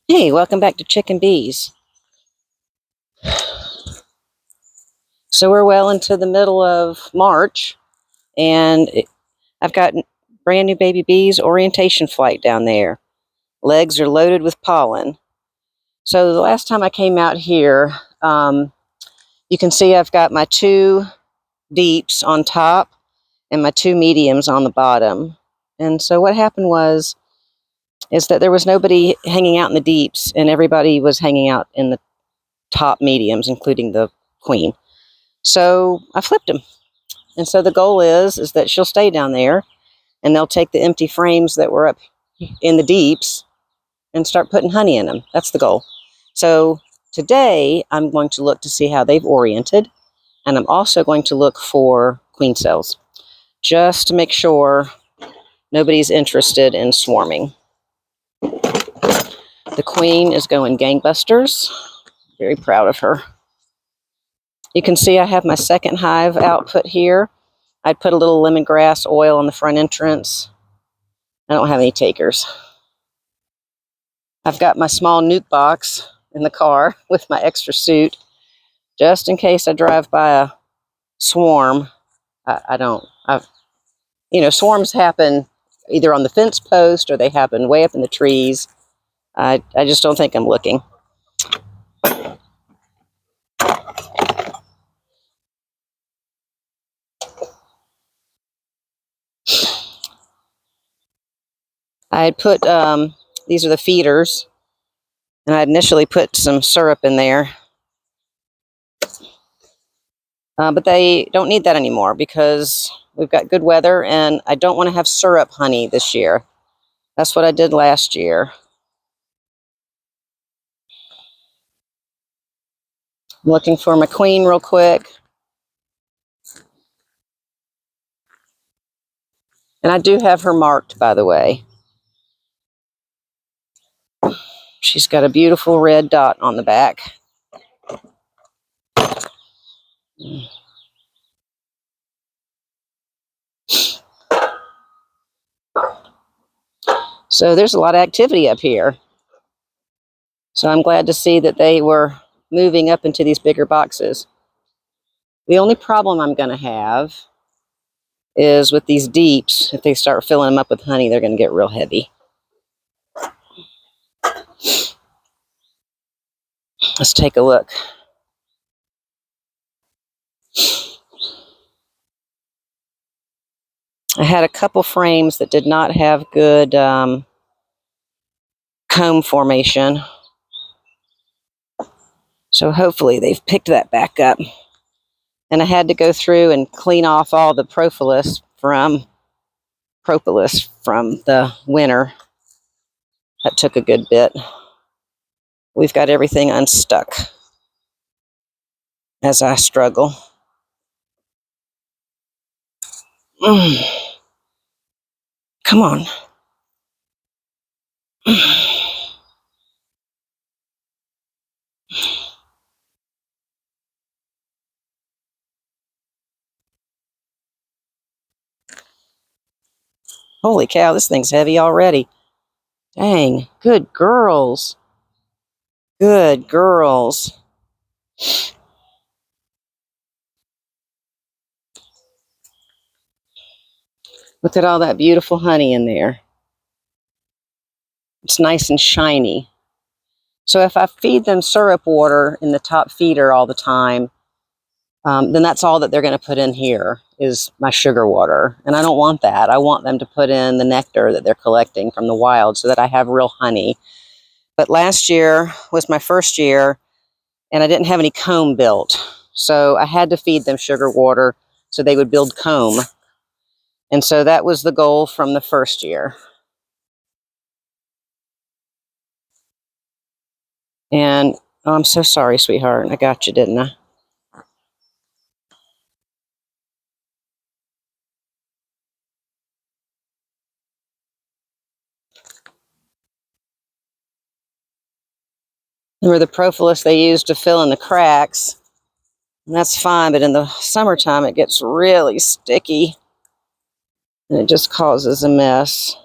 Hey, welcome back to Chick&Bees. So we're well into the middle of March, and I've got brand new baby bees orientation flight down there. Legs are loaded with pollen. So the last time I came out here, you can see I've got my two deeps on top and my two mediums on the bottom. And so what happened is that there was nobody hanging out in the deeps, and everybody was hanging out in the top mediums, including the queen. So I flipped them. And so the goal is that she'll stay down there, and they'll take the empty frames that were up in the deeps and start putting honey in them. That's the goal. So today I'm going to look to see how they've oriented, and I'm also going to look for queen cells, just to make sure nobody's interested in swarming. The queen is going gangbusters. Very proud of her. You can see I have my second hive output here. I'd put a little lemongrass oil on the front entrance. I don't have any takers. I've got my small nuke box in the car with my extra suit, just in case I drive by a swarm. Swarms happen either on the fence post or they happen way up in the trees. I just don't think I'm looking. I had put, these are the feeders, and I initially put some syrup in there. But they don't need that anymore because we've got good weather, and I don't want to have syrup honey this year. That's what I did last year. I'm looking for my queen real quick. And I do have her marked, by the way. She's got a beautiful red dot on the back. So there's a lot of activity up here. So I'm glad to see that they were moving up into these bigger boxes. The only problem I'm going to have is with these deeps. If they start filling them up with honey, they're going to get real heavy. Let's take a look. I had a couple frames that did not have good comb formation. So hopefully they've picked that back up. And I had to go through and clean off all the propolis from the winter. That took a good bit. We've got everything unstuck as I struggle. Come on. Holy cow, this thing's heavy already. Dang, good girls. Good girls. Look at all that beautiful honey in there. It's nice and shiny. So if I feed them syrup water in the top feeder all the time, then that's all that they're going to put in here is my sugar water. And I don't want that. I want them to put in the nectar that they're collecting from the wild so that I have real honey. But last year was my first year, and I didn't have any comb built. So I had to feed them sugar water so they would build comb. And so that was the goal from the first year. And oh, I'm so sorry, sweetheart. I got you, didn't I? Remember the propolis they use to fill in the cracks. And that's fine, but in the summertime it gets really sticky. And it just causes a mess.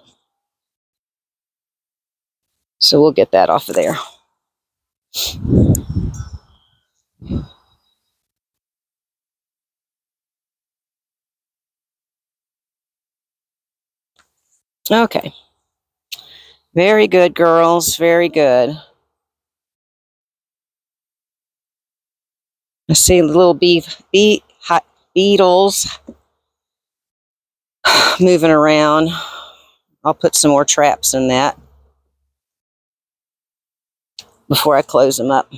So we'll get that off of there. Okay. Very good, girls. Very good. I see little beetles moving around. I'll put some more traps in that before I close them up.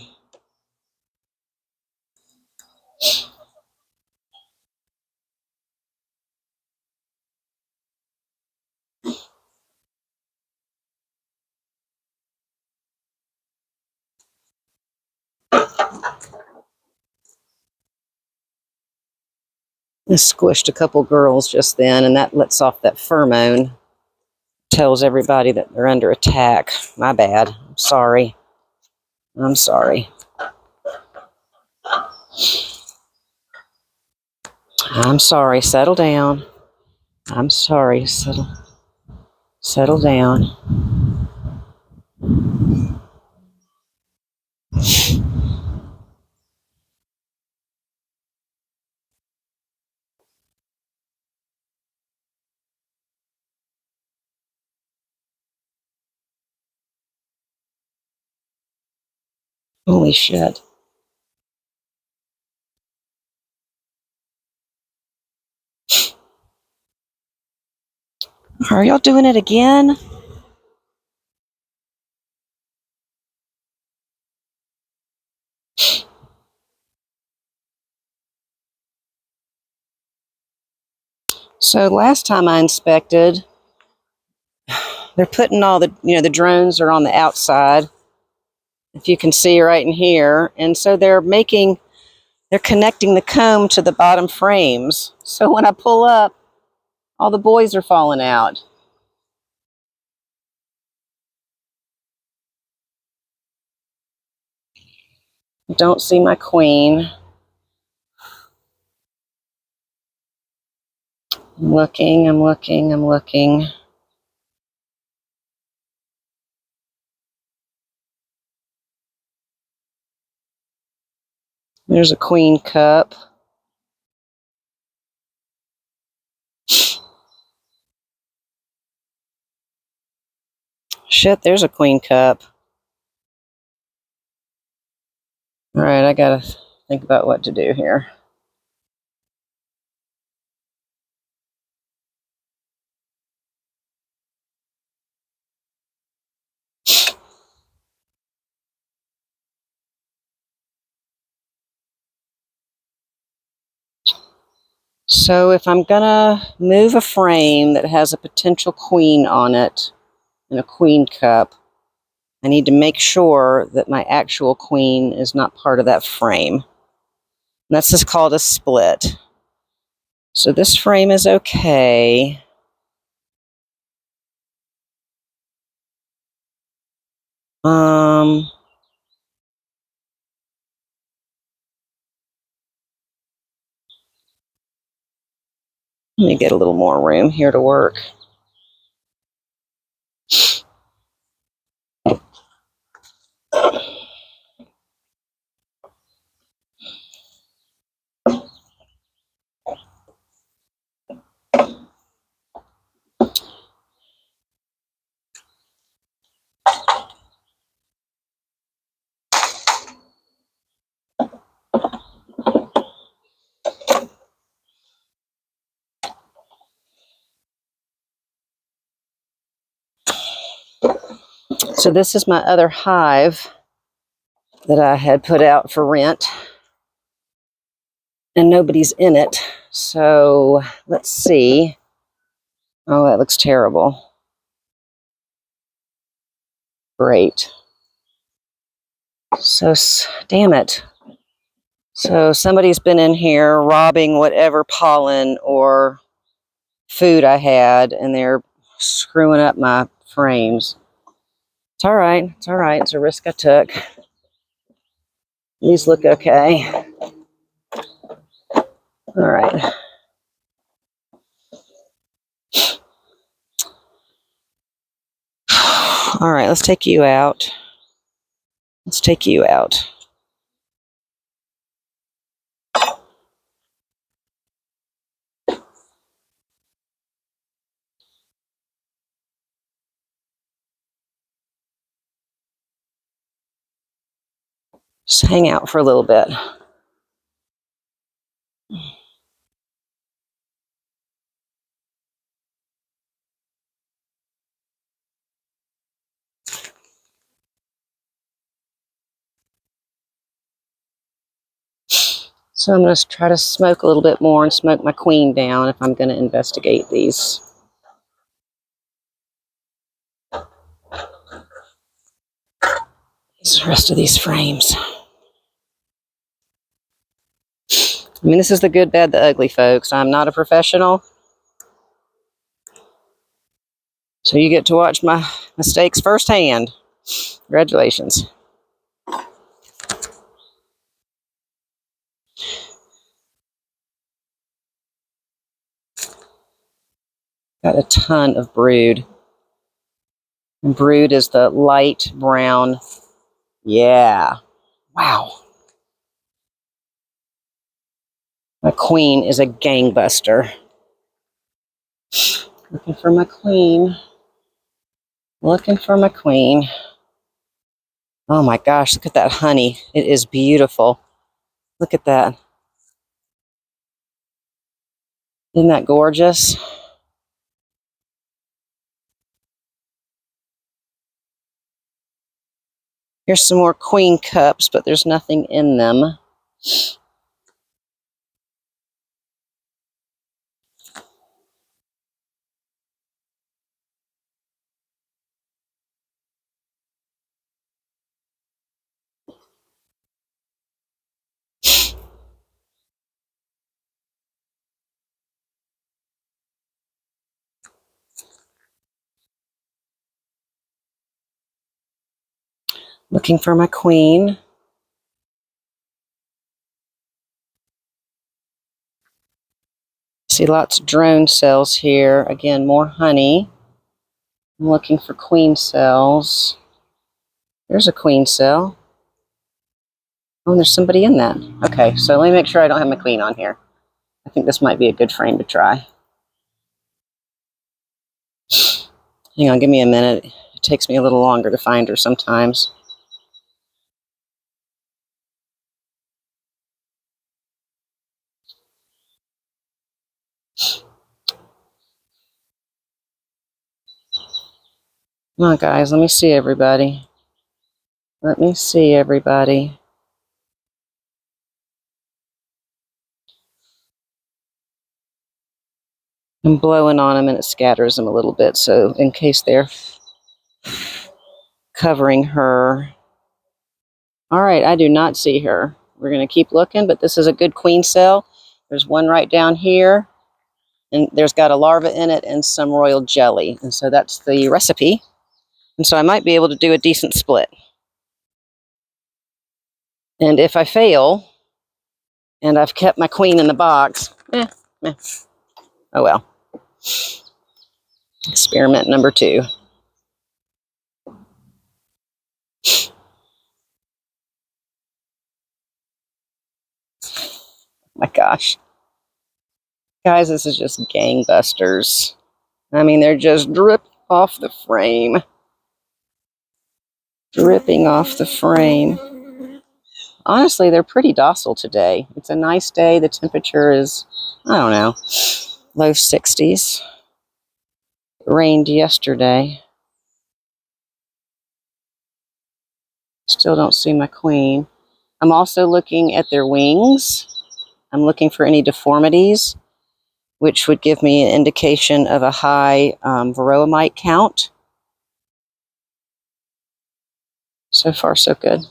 I squished a couple girls just then, and that lets off that pheromone. Tells everybody that they're under attack. My bad. I'm sorry. I'm sorry. I'm sorry. Settle down. I'm sorry. Settle down. Holy shit. Are y'all doing it again? So last time I inspected, they're putting all the drones are on the outside. If you can see right in here. And so they're connecting the comb to the bottom frames. So when I pull up, all the boys are falling out. Don't see my queen. I'm looking. There's a queen cup. Shit, there's a queen cup. All right, I gotta think about what to do here. So if I'm gonna move a frame that has a potential queen on it and a queen cup, I need to make sure that my actual queen is not part of that frame. And that's just called a split. So this frame is okay. Let me get a little more room here to work. So this is my other hive that I had put out for rent, and nobody's in it. So let's see. Oh, that looks terrible. Great. So, damn it. So somebody's been in here robbing whatever pollen or food I had, and they're screwing up my frames. It's all right. It's all right. It's a risk I took. These look okay. All right. All right, let's take you out. Let's take you out. Just hang out for a little bit. So I'm going to try to smoke a little bit more and smoke my queen down if I'm going to investigate these. The rest of these frames. I mean, this is the good, bad, the ugly, folks. I'm not a professional. So you get to watch my mistakes firsthand. Congratulations. Got a ton of brood. And brood is the light brown. Yeah. Wow. My queen is a gangbuster. Looking for my queen. Looking for my queen. Oh my gosh, look at that honey. It is beautiful. Look at that. Isn't that gorgeous? Here's some more queen cups, but there's nothing in them. Looking for my queen. See lots of drone cells here. Again, more honey. I'm looking for queen cells. There's a queen cell. Oh, there's somebody in that. Okay, so let me make sure I don't have my queen on here. I think this might be a good frame to try. Hang on, give me a minute. It takes me a little longer to find her sometimes. Come on, guys, let me see everybody. Let me see everybody. I'm blowing on them and it scatters them a little bit, so in case they're covering her. All right, I do not see her. We're going to keep looking, but this is a good queen cell. There's one right down here, and there's got a larva in it and some royal jelly. And so that's the recipe. And so I might be able to do a decent split. And if I fail, and I've kept my queen in the box, oh well. Experiment number 2. My gosh. Guys, this is just gangbusters. I mean, they're just dripping off the frame. Dripping off the frame. Honestly, they're pretty docile today. It's a nice day. The temperature is, I don't know, low 60s. It rained yesterday. Still don't see my queen. I'm also looking at their wings. I'm looking for any deformities, which would give me an indication of a high varroa mite count. So far, so good.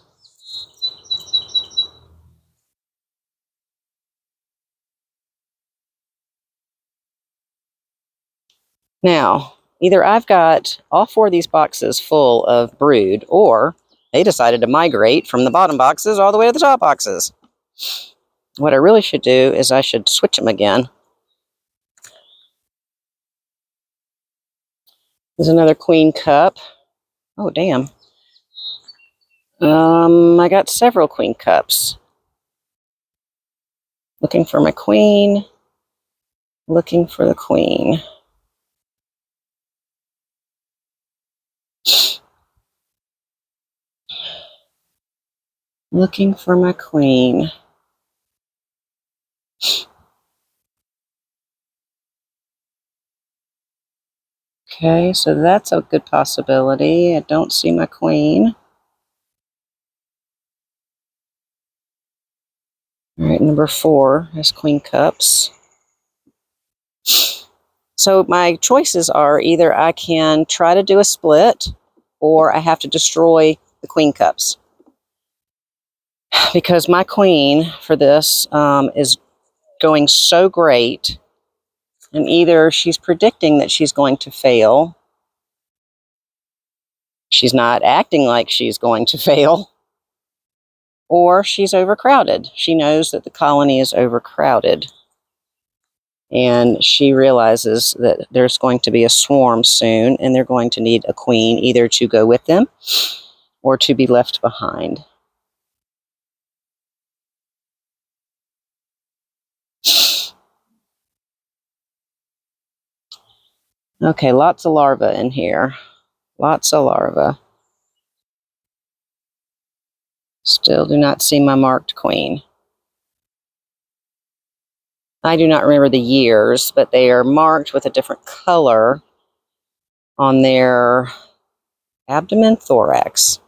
Now, either I've got all 4 of these boxes full of brood, or they decided to migrate from the bottom boxes all the way to the top boxes. What I really should do is I should switch them again. There's another queen cup. Oh, damn. I got several queen cups. Looking for my queen. Looking for the queen. Looking for my queen. Okay, so that's a good possibility. I don't see my queen. All right, number 4 has queen cups. So my choices are either I can try to do a split or I have to destroy the queen cups. Because my queen for this is going so great, and either she's predicting that she's going to fail, she's not acting like she's going to fail, or she's overcrowded. She knows that the colony is overcrowded. And she realizes that there's going to be a swarm soon, and they're going to need a queen either to go with them or to be left behind. Okay, lots of larvae in here. Lots of larvae. Still do not see my marked queen. I do not remember the years, but they are marked with a different color on their abdomen, thorax.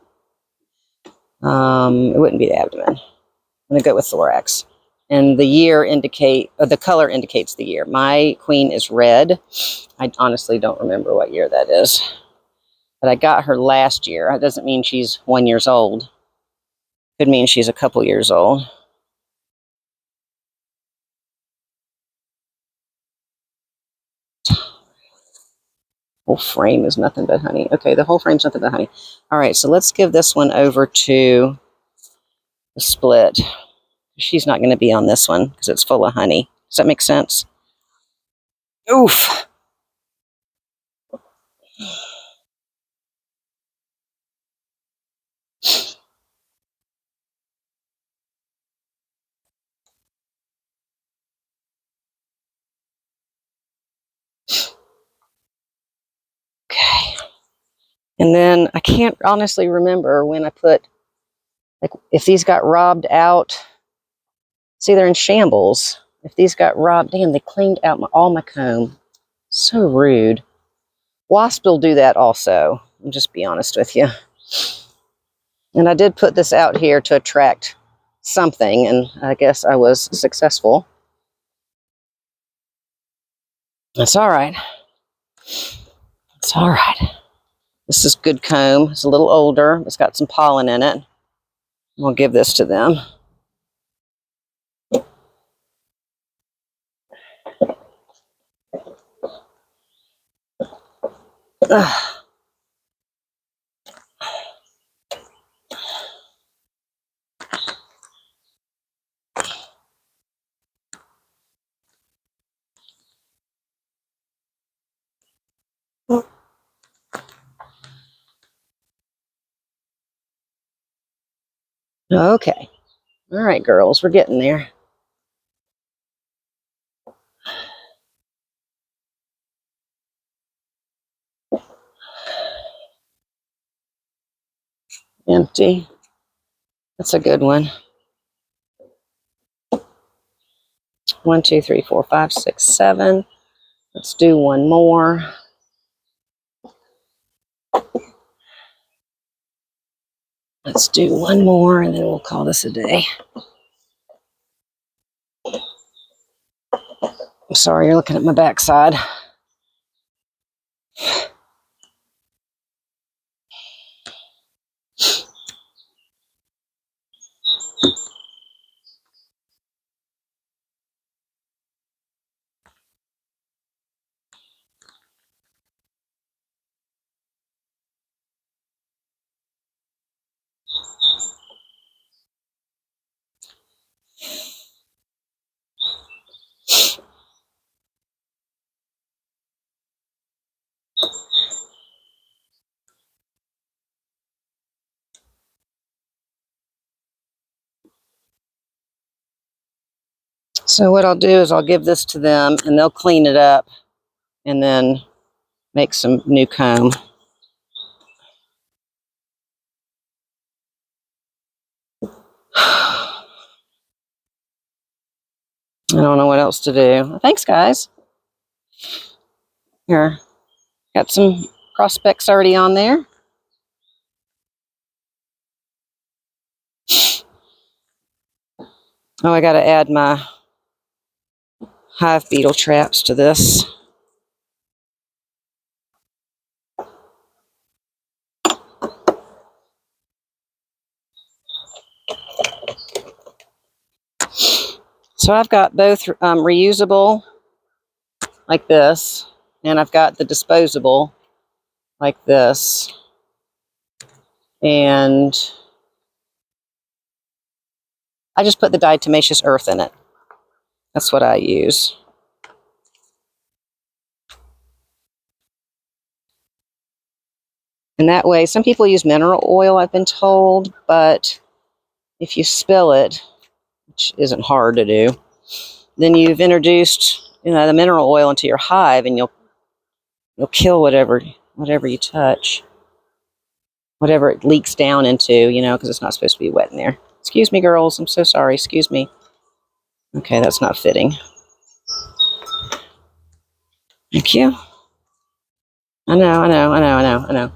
It wouldn't be the abdomen. I'm going to go with thorax. And the color indicates the year. My queen is red. I honestly don't remember what year that is. But I got her last year. That doesn't mean she's 1 year old. Could mean she's a couple years old. Whole frame is nothing but honey. Okay, the whole frame's nothing but honey. All right, so let's give this one over to the split. She's not going to be on this one because it's full of honey. Does that make sense? Oof. Okay. And then I can't honestly remember when I put, like, if these got robbed out. See, they're in shambles. If these got robbed, damn, they cleaned out all my comb. So rude. Wasp will do that also. I'll just be honest with you. And I did put this out here to attract something, and I guess I was successful. That's all right. It's all right. This is good comb. It's a little older. It's got some pollen in it. We'll give this to them. Ugh. Okay. All right, girls, we're getting there. Empty. That's a good one. 1, 2, 3, 4, 5, 6, 7. Let's do one more. Let's do one more, and then we'll call this a day. I'm sorry, you're looking at my backside. So what I'll do is I'll give this to them and they'll clean it up and then make some new comb. I don't know what else to do. Thanks, guys. Here, got some prospects already on there. Oh, I got to add my hive beetle traps to this. So I've got both reusable, like this, and I've got the disposable, like this. And I just put the diatomaceous earth in it. That's what I use. And that way, some people use mineral oil, I've been told, but if you spill it, which isn't hard to do, then you've introduced, the mineral oil into your hive, and you'll kill whatever you touch, whatever it leaks down into, because it's not supposed to be wet in there. Excuse me, girls. I'm so sorry. Excuse me. Okay, that's not fitting. Thank you. I know.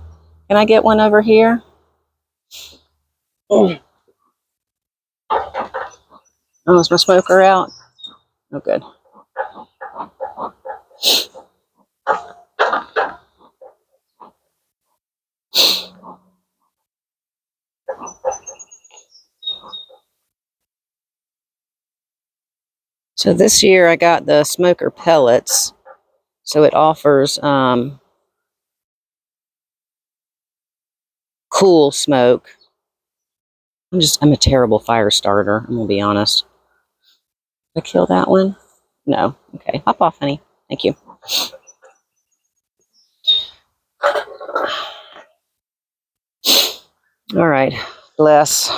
Can I get one over here? Oh, is my smoker out? Oh, good. So this year I got the smoker pellets. So it offers cool smoke. I'm a terrible fire starter, I'm gonna be honest. Did I kill that one? No. Okay. Hop off, honey. Thank you. All right. Bless.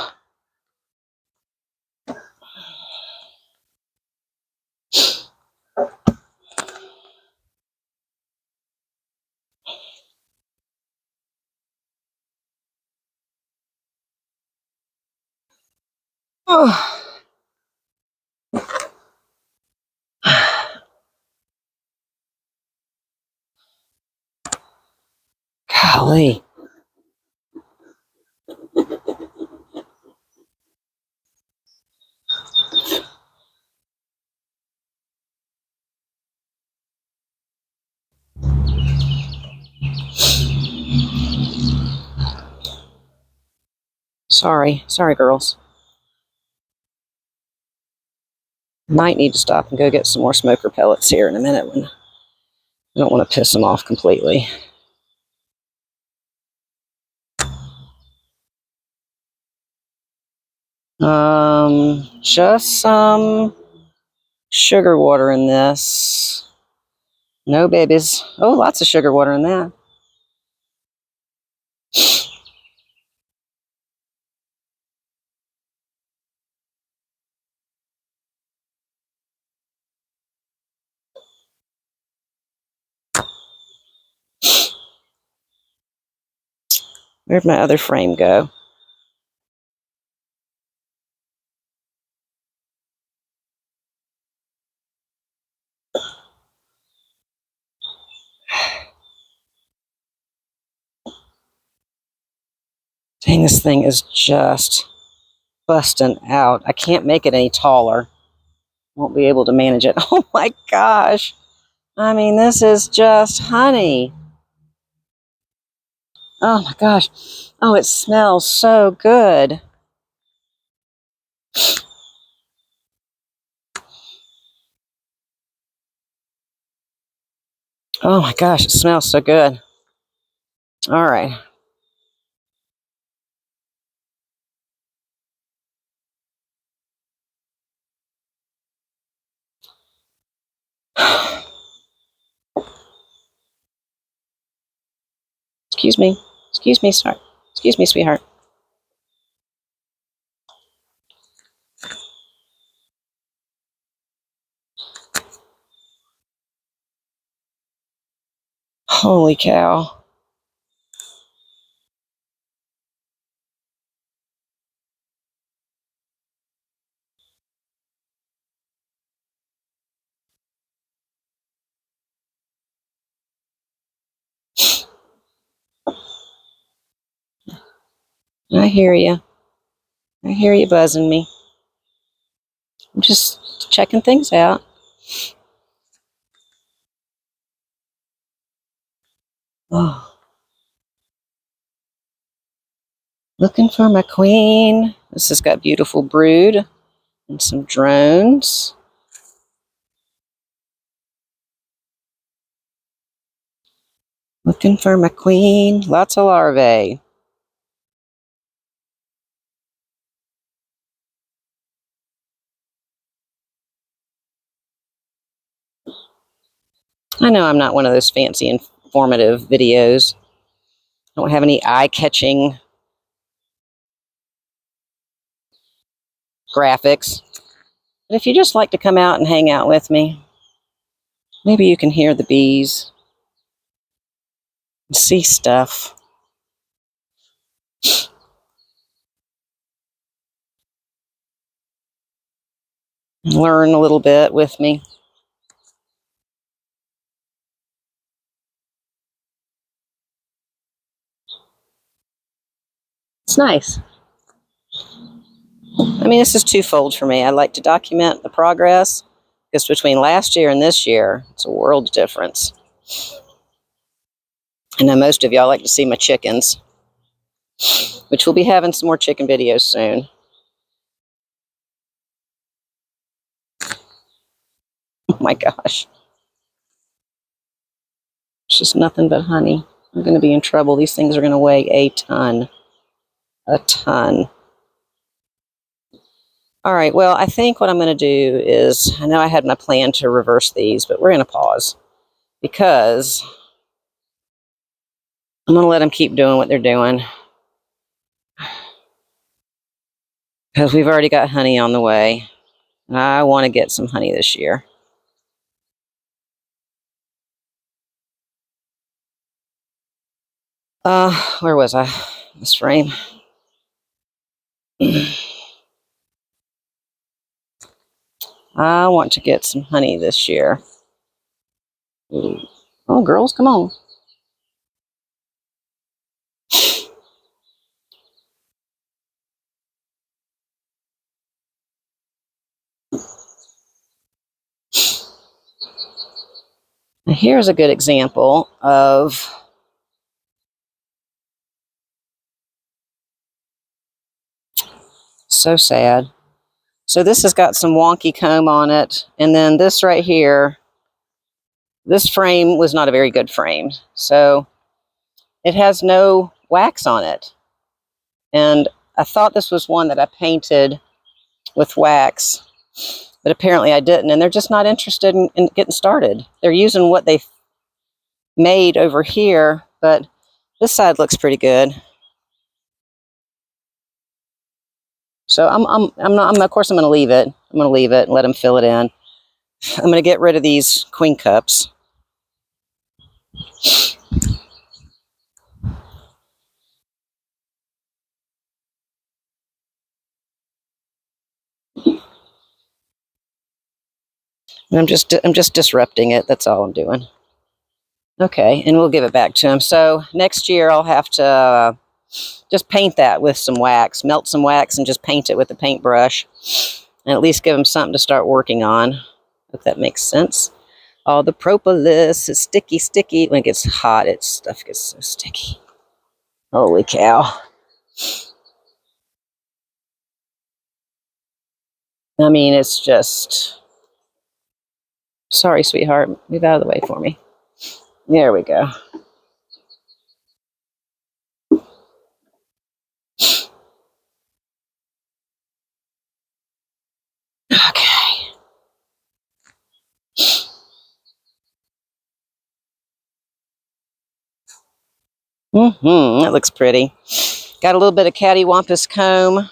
Oh. Golly. Sorry, girls. Might need to stop and go get some more smoker pellets here in a minute when I don't want to piss them off completely. Just some sugar water in this. No babies. Oh, lots of sugar water in that. Where'd my other frame go? Dang, this thing is just busting out. I can't make it any taller. Won't be able to manage it. Oh my gosh. I mean, this is just honey. Oh my gosh. Oh, it smells so good. Oh my gosh, it smells so good. All right. Excuse me. Excuse me, sorry. Excuse me, sweetheart. Holy cow. I hear you. I hear you buzzing me. I'm just checking things out. Oh, looking for my queen. This has got beautiful brood and some drones. Looking for my queen. Lots of larvae. I know I'm not one of those fancy informative videos. I don't have any eye-catching graphics. But if you just like to come out and hang out with me, maybe you can hear the bees and see stuff. Learn a little bit with me. It's nice. I mean, this is twofold for me. I like to document the progress because between last year and this year, it's a world difference. I know most of y'all like to see my chickens, which we'll be having some more chicken videos soon. Oh my gosh. It's just nothing but honey. I'm going to be in trouble. These things are going to weigh a ton. A ton. All right, well, I think what I'm going to do is, I know I had my plan to reverse these, but we're going to pause because I'm going to let them keep doing what they're doing because we've already got honey on the way, and I want to get some honey this year. Where was I? This frame. I want to get some honey this year. Ooh. Oh, girls, come on. Now, here's a good example of so sad. So this has got some wonky comb on it, and then this right here, this frame was not a very good frame. So it has no wax on it. And I thought this was one that I painted with wax, but apparently I didn't. And they're just not interested in getting started. They're using what they made over here, but this side looks pretty good. So of course I'm going to leave it. I'm going to leave it and let them fill it in. I'm going to get rid of these queen cups. And I'm just disrupting it. That's all I'm doing. Okay, and we'll give it back to him. So next year I'll have to just paint that with some wax, melt some wax and just paint it with a paintbrush, and at least give him something to start working on, if that makes sense. All the propolis is sticky. When it gets hot, stuff gets so sticky. Holy cow. I mean, it's just... Sorry, sweetheart. Move out of the way for me. There we go. Okay. That looks pretty. Got a little bit of cattywampus comb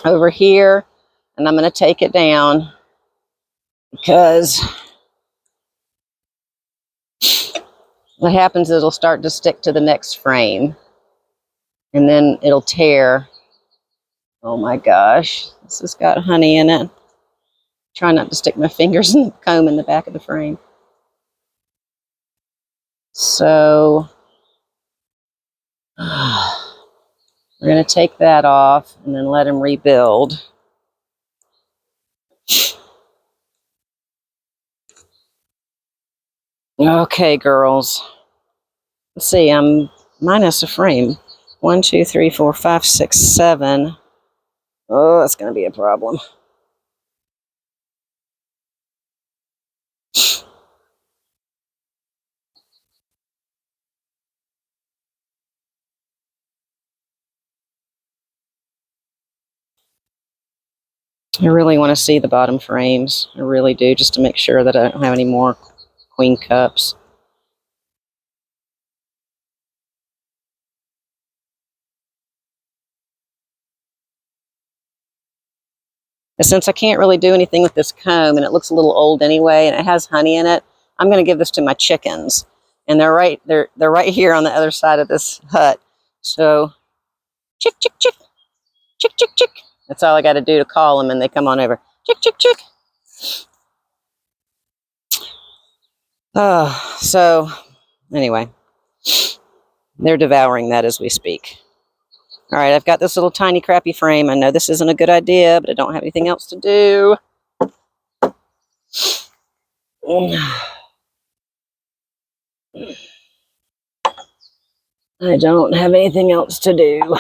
over here, and I'm going to take it down because what happens is it'll start to stick to the next frame, and then it'll tear. Oh my gosh, this has got honey in it. Try not to stick my fingers in the comb in the back of the frame. So we're going to take that off and then let him rebuild. Okay, girls. Let's see, I'm minus a frame. 1, 2, 3, 4, 5, 6, 7. Oh, that's going to be a problem. I really want to see the bottom frames. I really do, just to make sure that I don't have any more queen cups. And since I can't really do anything with this comb, and it looks a little old anyway, and it has honey in it, I'm going to give this to my chickens. And they're right here on the other side of this hut. So, chick, chick, chick, chick, chick, chick. That's all I got to do to call them, and they come on over. Chick, chick, chick. Oh, so anyway, they're devouring that as we speak. All right, I've got this little tiny crappy frame. I know this isn't a good idea, but I don't have anything else to do. I don't have anything else to do.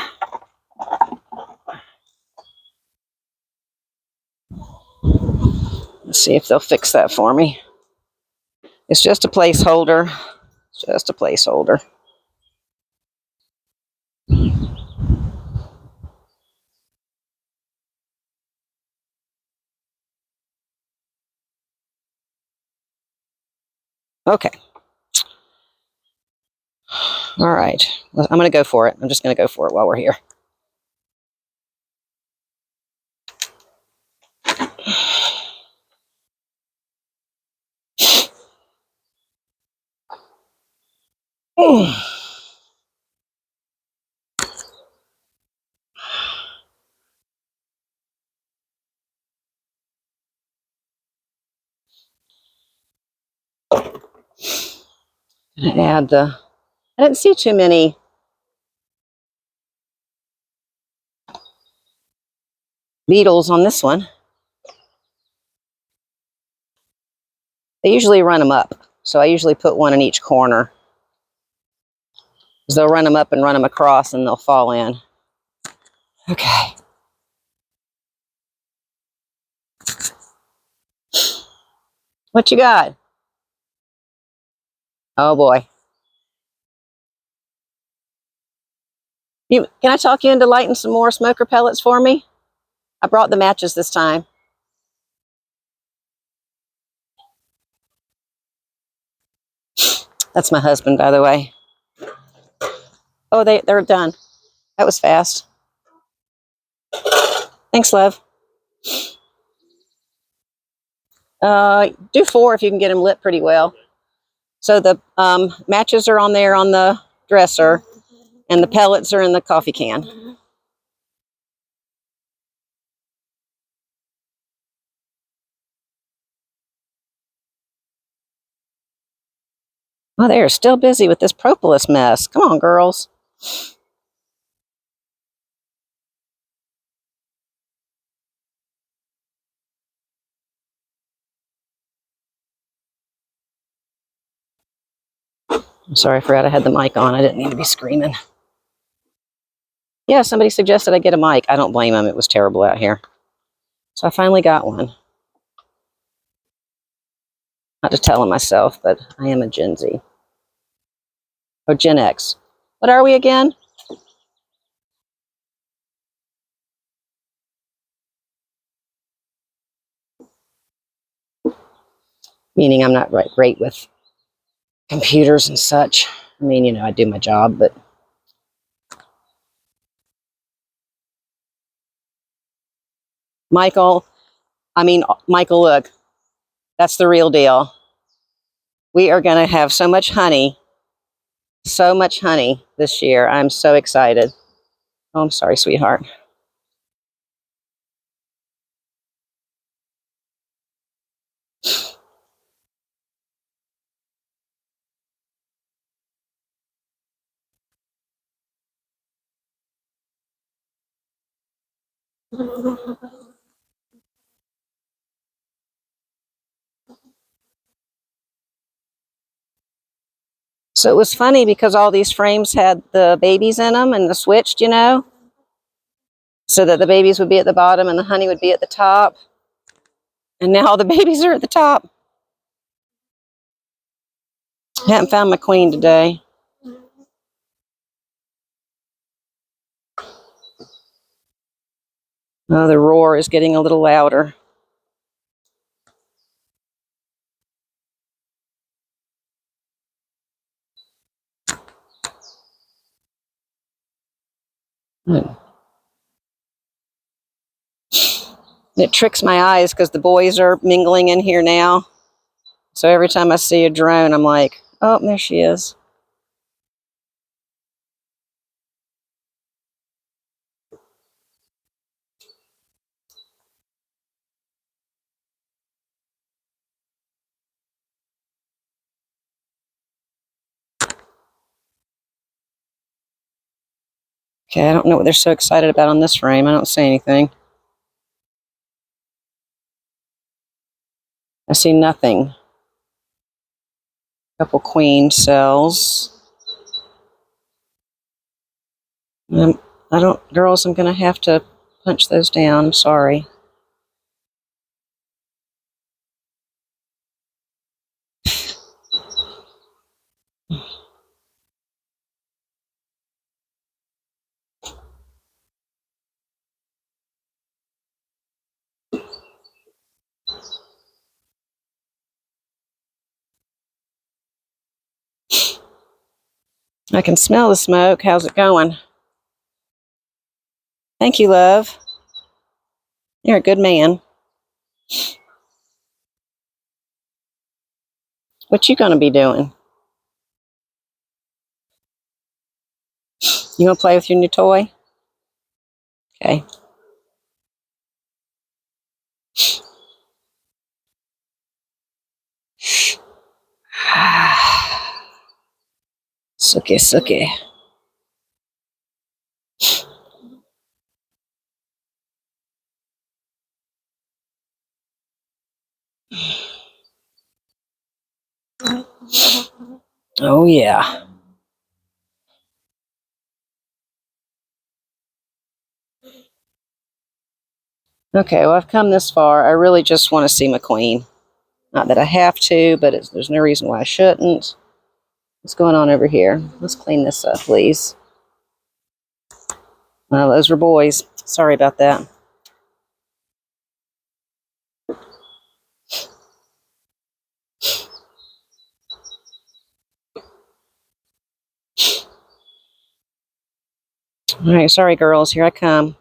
Let's see if they'll fix that for me. It's just a placeholder. It's just a placeholder. Okay. All right. I'm going to go for it. I'm just going to go for it while we're here. Add the, I didn't see too many beetles on this one. They usually run them up. So I usually put one in each corner. Because they'll run them up and run them across and they'll fall in. Okay. What you got? Oh boy. Can I talk you into lighting some more smoker pellets for me? I brought the matches this time. That's my husband, by the way. Oh, they're done. That was fast. Thanks, love. Do 4 if you can get them lit pretty well. So the matches are on there on the dresser, and the pellets are in the coffee can. Oh, they're still busy with this propolis mess. Come on, girls. I'm sorry, I forgot I had the mic on. I didn't need to be screaming. Yeah, somebody suggested I get a mic. I don't blame them. It was terrible out here. So I finally got one. Not to tell them myself, but I am a Gen Z. Or Gen X. What are we again? Meaning I'm not great with computers and such. I mean, you know, I do my job, but Michael, look, that's the real deal. We are going to have so much honey So much honey this year. I'm so excited. Oh, I'm sorry, sweetheart. So it was funny because all these frames had the babies in them and the switched, so that the babies would be at the bottom and the honey would be at the top. And now all the babies are at the top. I haven't found my queen today. Oh, the roar is getting a little louder. It tricks my eyes because the boys are mingling in here now. So every time I see a drone, I'm like, oh, there she is. Okay, I don't know what they're so excited about on this frame. I don't see anything. I see nothing. A couple queen cells. I don't, girls, I'm going to have to punch those down. I'm sorry. I can smell the smoke. How's it going? Thank you, love. You're a good man. What you going to be doing? You want to play with your new toy? Okay. Suki, suki. Oh, yeah. Okay, well, I've come this far. I really just want to see my queen. Not that I have to, but there's no reason why I shouldn't. What's going on over here? Let's clean this up, please. Well, those were boys. Sorry about that. All right, sorry, girls. Here I come.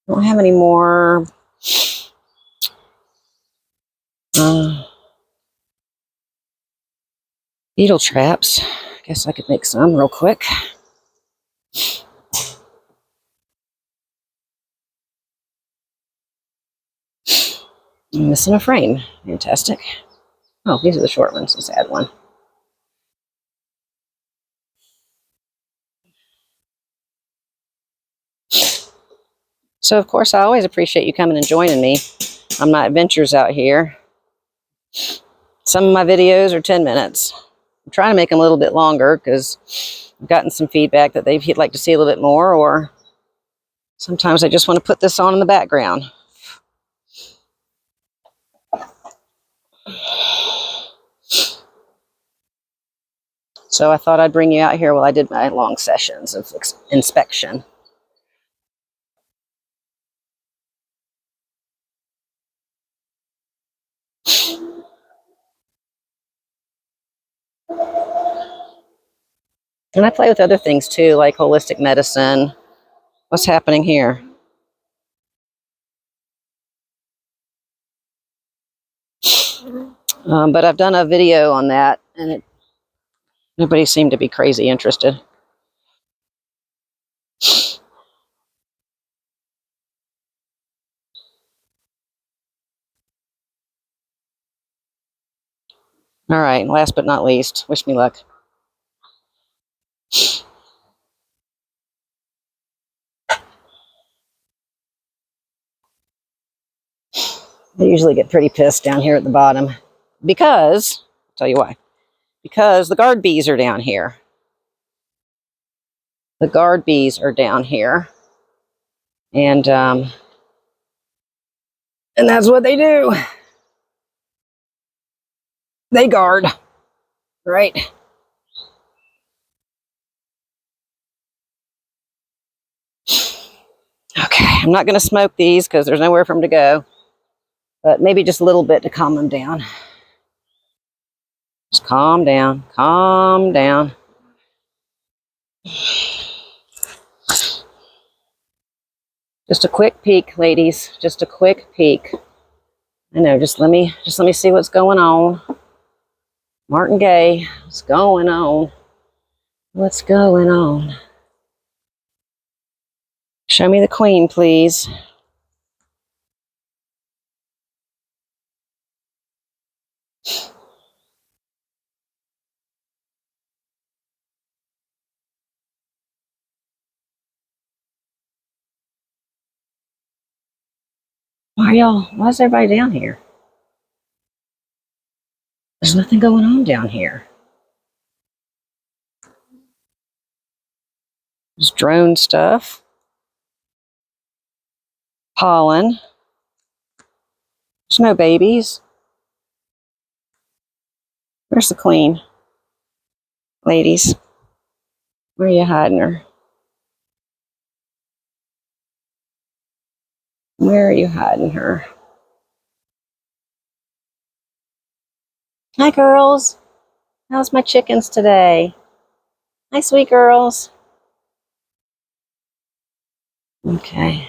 I don't have any more beetle traps. I guess I could make some real quick. I'm missing a frame. Fantastic. Oh, these are the short ones. Let's add one. So, of course, I always appreciate you coming and joining me on my adventures out here. Some of my videos are 10 minutes. I'm trying to make them a little bit longer because I've gotten some feedback that they'd like to see a little bit more, or sometimes I just want to put this on in the background. So I thought I'd bring you out here while I did my long sessions of inspection. And I play with other things too, like holistic medicine. What's happening here? But I've done a video on that, and nobody seemed to be crazy interested. All right, last but not least, wish me luck. They usually get pretty pissed down here at the bottom because, I'll tell you why, because the guard bees are down here. The guard bees are down here, and that's what they do. They guard, right? Okay, I'm not going to smoke these because there's nowhere for them to go, but maybe just a little bit to calm them down. Just calm down, calm down. Just a quick peek, ladies. Just a quick peek. I know. Just let me see what's going on. Martin Gay, what's going on? What's going on? Show me the queen, please. Why is everybody down here? There's nothing going on down here. There's drone stuff. Pollen. There's no babies. Where's the queen? Ladies, where are you hiding her? Where are you hiding her? Hi, girls. How's my chickens today? Hi, sweet girls. Okay.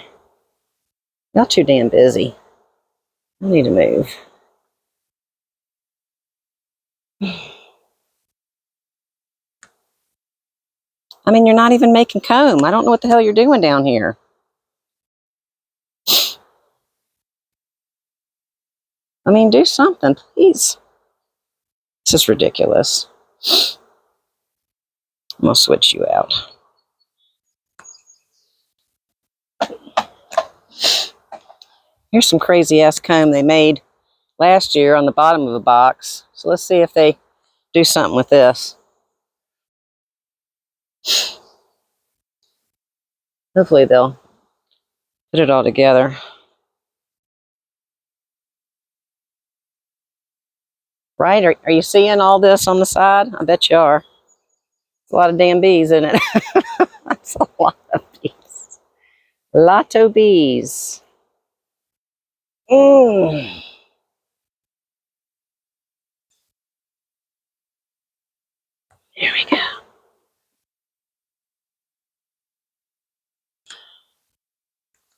Y'all too damn busy. I need to move. I mean, you're not even making comb. I don't know what the hell you're doing down here. I mean, do something, please. This is ridiculous. I'm going to switch you out. Here's some crazy-ass comb they made last year on the bottom of a box. So let's see if they do something with this. Hopefully they'll put it all together. Right? Are you seeing all this on the side? I bet you are. It's a lot of damn bees in it. That's a lot of bees. Lotto bees. There we go.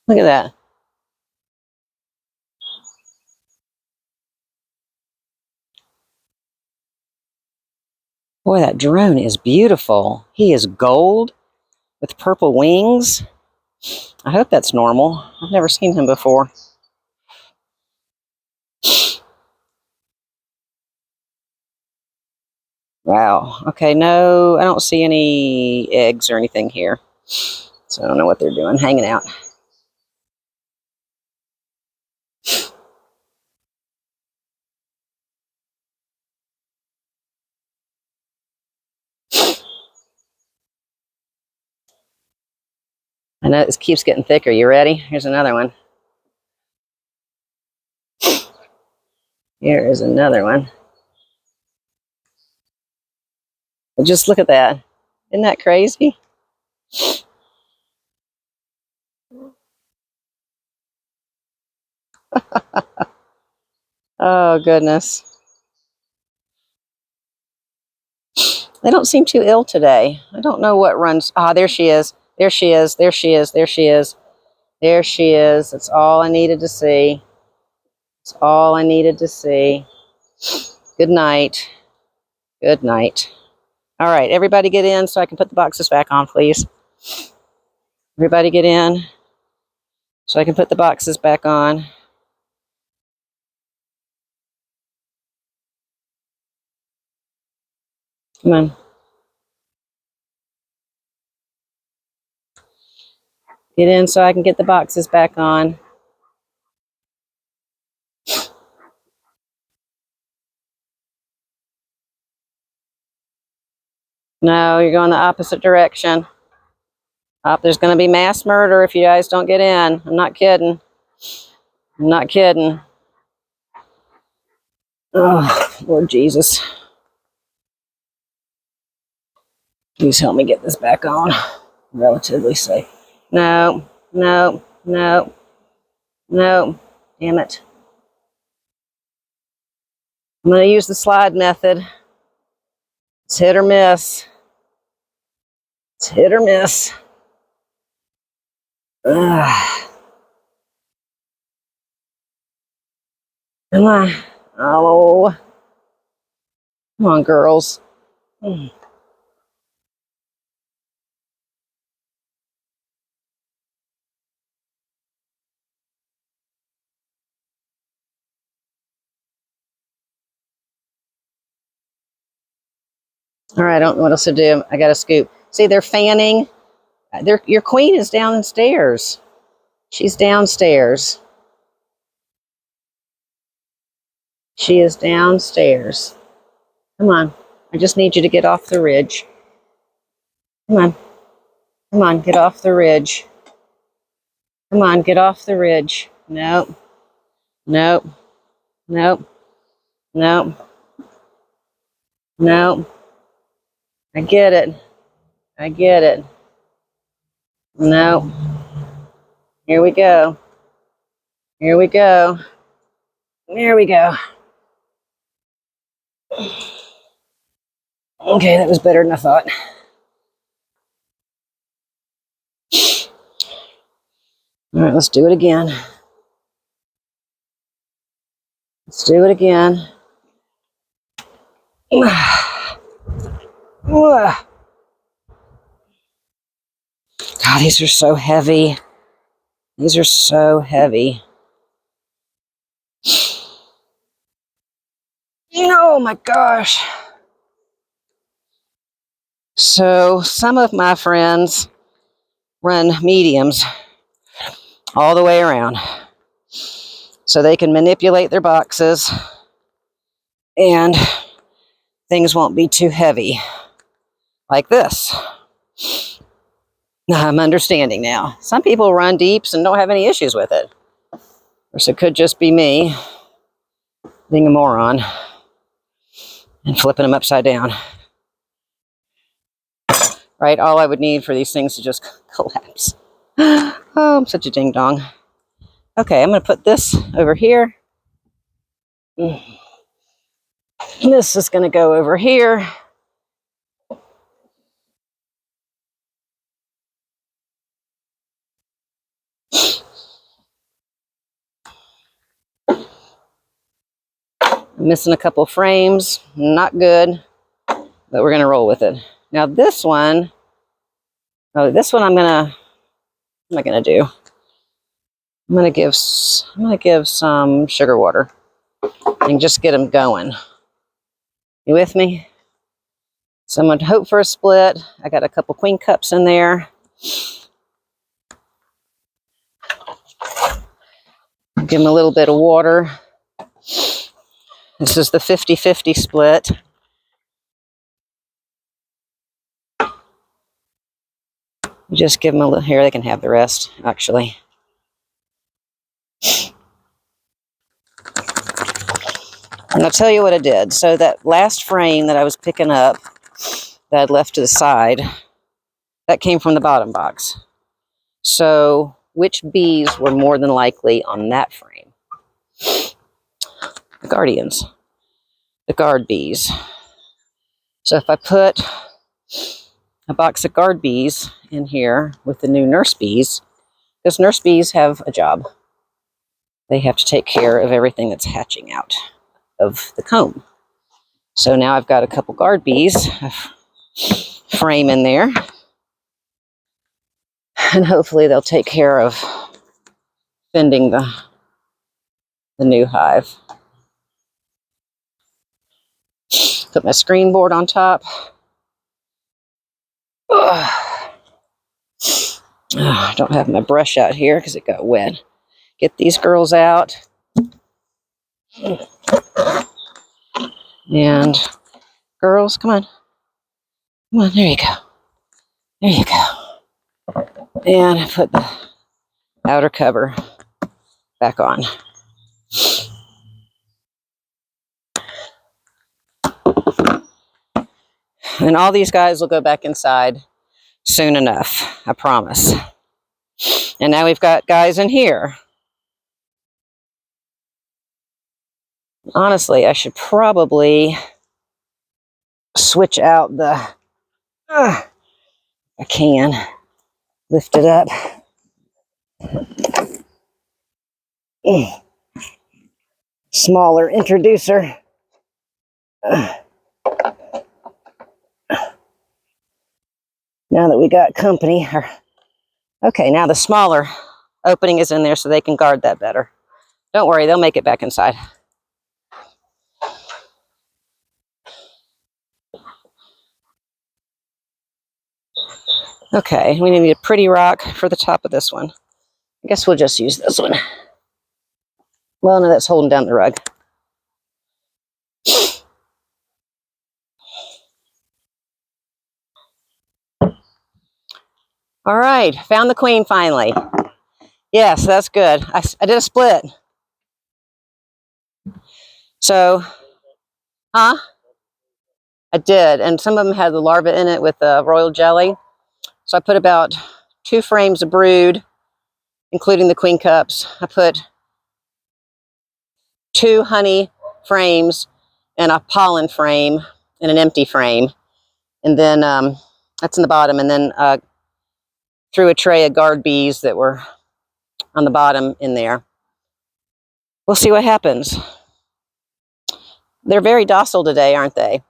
Look at that. Boy, that drone is beautiful. He is gold with purple wings. I hope that's normal. I've never seen him before. Wow. Okay, no, I don't see any eggs or anything here. So I don't know what they're doing, hanging out. I know this keeps getting thicker. You ready? Here's another one. Here is another one. Just look at that. Isn't that crazy? Oh, goodness. They don't seem too ill today. I don't know what runs. Ah, there she is. There she is. There she is. There she is. There she is. That's all I needed to see. That's all I needed to see. Good night. Good night. All right, everybody get in so I can put the boxes back on, please. Everybody get in so I can put the boxes back on. Come on. Get in so I can get the boxes back on. No, you're going the opposite direction. There's going to be mass murder if you guys don't get in. I'm not kidding. I'm not kidding. Oh, Lord Jesus. Please help me get this back on. Relatively safe. No, no, no, no. Damn it. I'm going to use the slide method. It's hit or miss. It's hit or miss. Ugh. Come on. Oh. Come on, girls. All right, I don't know what else to do. I got to scoop. See, they're fanning. Your queen is downstairs. She's downstairs. She is downstairs. Come on. I just need you to get off the ridge. Come on. Come on, get off the ridge. Come on, get off the ridge. Nope. Nope. Nope. Nope. Nope. I get it. I get it. Nope. Here we go. Here we go. There we go. Okay, that was better than I thought. All right, let's do it again. Let's do it again. God, these are so heavy. These are so heavy. Oh my gosh. So some of my friends run mediums all the way around so they can manipulate their boxes and things won't be too heavy like this. I'm understanding now. Some people run deeps and don't have any issues with it. Of course, it could just be me being a moron and flipping them upside down. Right? All I would need for these things to just collapse. Oh, I'm such a ding dong. Okay, I'm going to put this over here. This is going to go over here. I'm missing a couple frames. Not good, but we're going to roll with it. Now this one, what am I going to do? I'm going to give some sugar water and just get them going. You with me? So I'm going to hope for a split. I got a couple queen cups in there. Give them a little bit of water. This is the 50-50 split. Just give them a little, here they can have the rest, actually. And I'll tell you what I did. So that last frame that I was picking up, that I'd left to the side, that came from the bottom box. So which bees were more than likely on that frame? The guardians, the guard bees. So if I put a box of guard bees in here with the new nurse bees, because nurse bees have a job. They have to take care of everything that's hatching out of the comb. So now I've got a couple guard bees frame in there. And hopefully they'll take care of fending the new hive. Put my screen board on top. I don't have my brush out here because it got wet. Get these girls out. And girls, come on. Come on, there you go. There you go. And I put the outer cover back on. And all these guys will go back inside soon enough, I promise. And now we've got guys in here. Honestly, I should probably switch out the, I can lift it up. Smaller introducer. Now that we got company. Okay, now the smaller opening is in there so they can guard that better. Don't worry, they'll make it back inside. Okay, we need a pretty rock for the top of this one. I guess we'll just use this one. Well, no, that's holding down the rug. All right, found the queen finally. Yes, that's good. I did a split. So, I did, and some of them had the larva in it with the royal jelly. So I put about 2 frames of brood, including the queen cups. I put 2 honey frames and a pollen frame and an empty frame. And then that's in the bottom. And then threw a tray of guard bees that were on the bottom in there. We'll see what happens. They're very docile today, aren't they?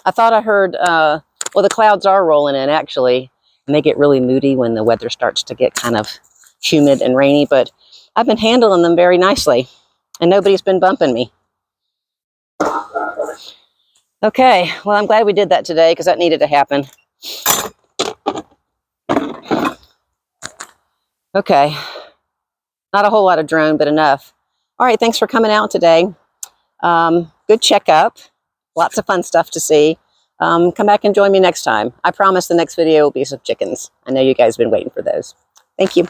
I thought I heard, well, the clouds are rolling in actually, and they get really moody when the weather starts to get kind of humid and rainy, but I've been handling them very nicely, and nobody's been bumping me. Okay, well, I'm glad we did that today because that needed to happen. Okay, not a whole lot of drone, but enough. All right, thanks for coming out today. Good checkup. Lots of fun stuff to see. Come back and join me next time. I promise the next video will be some chickens. I know you guys have been waiting for those. Thank you.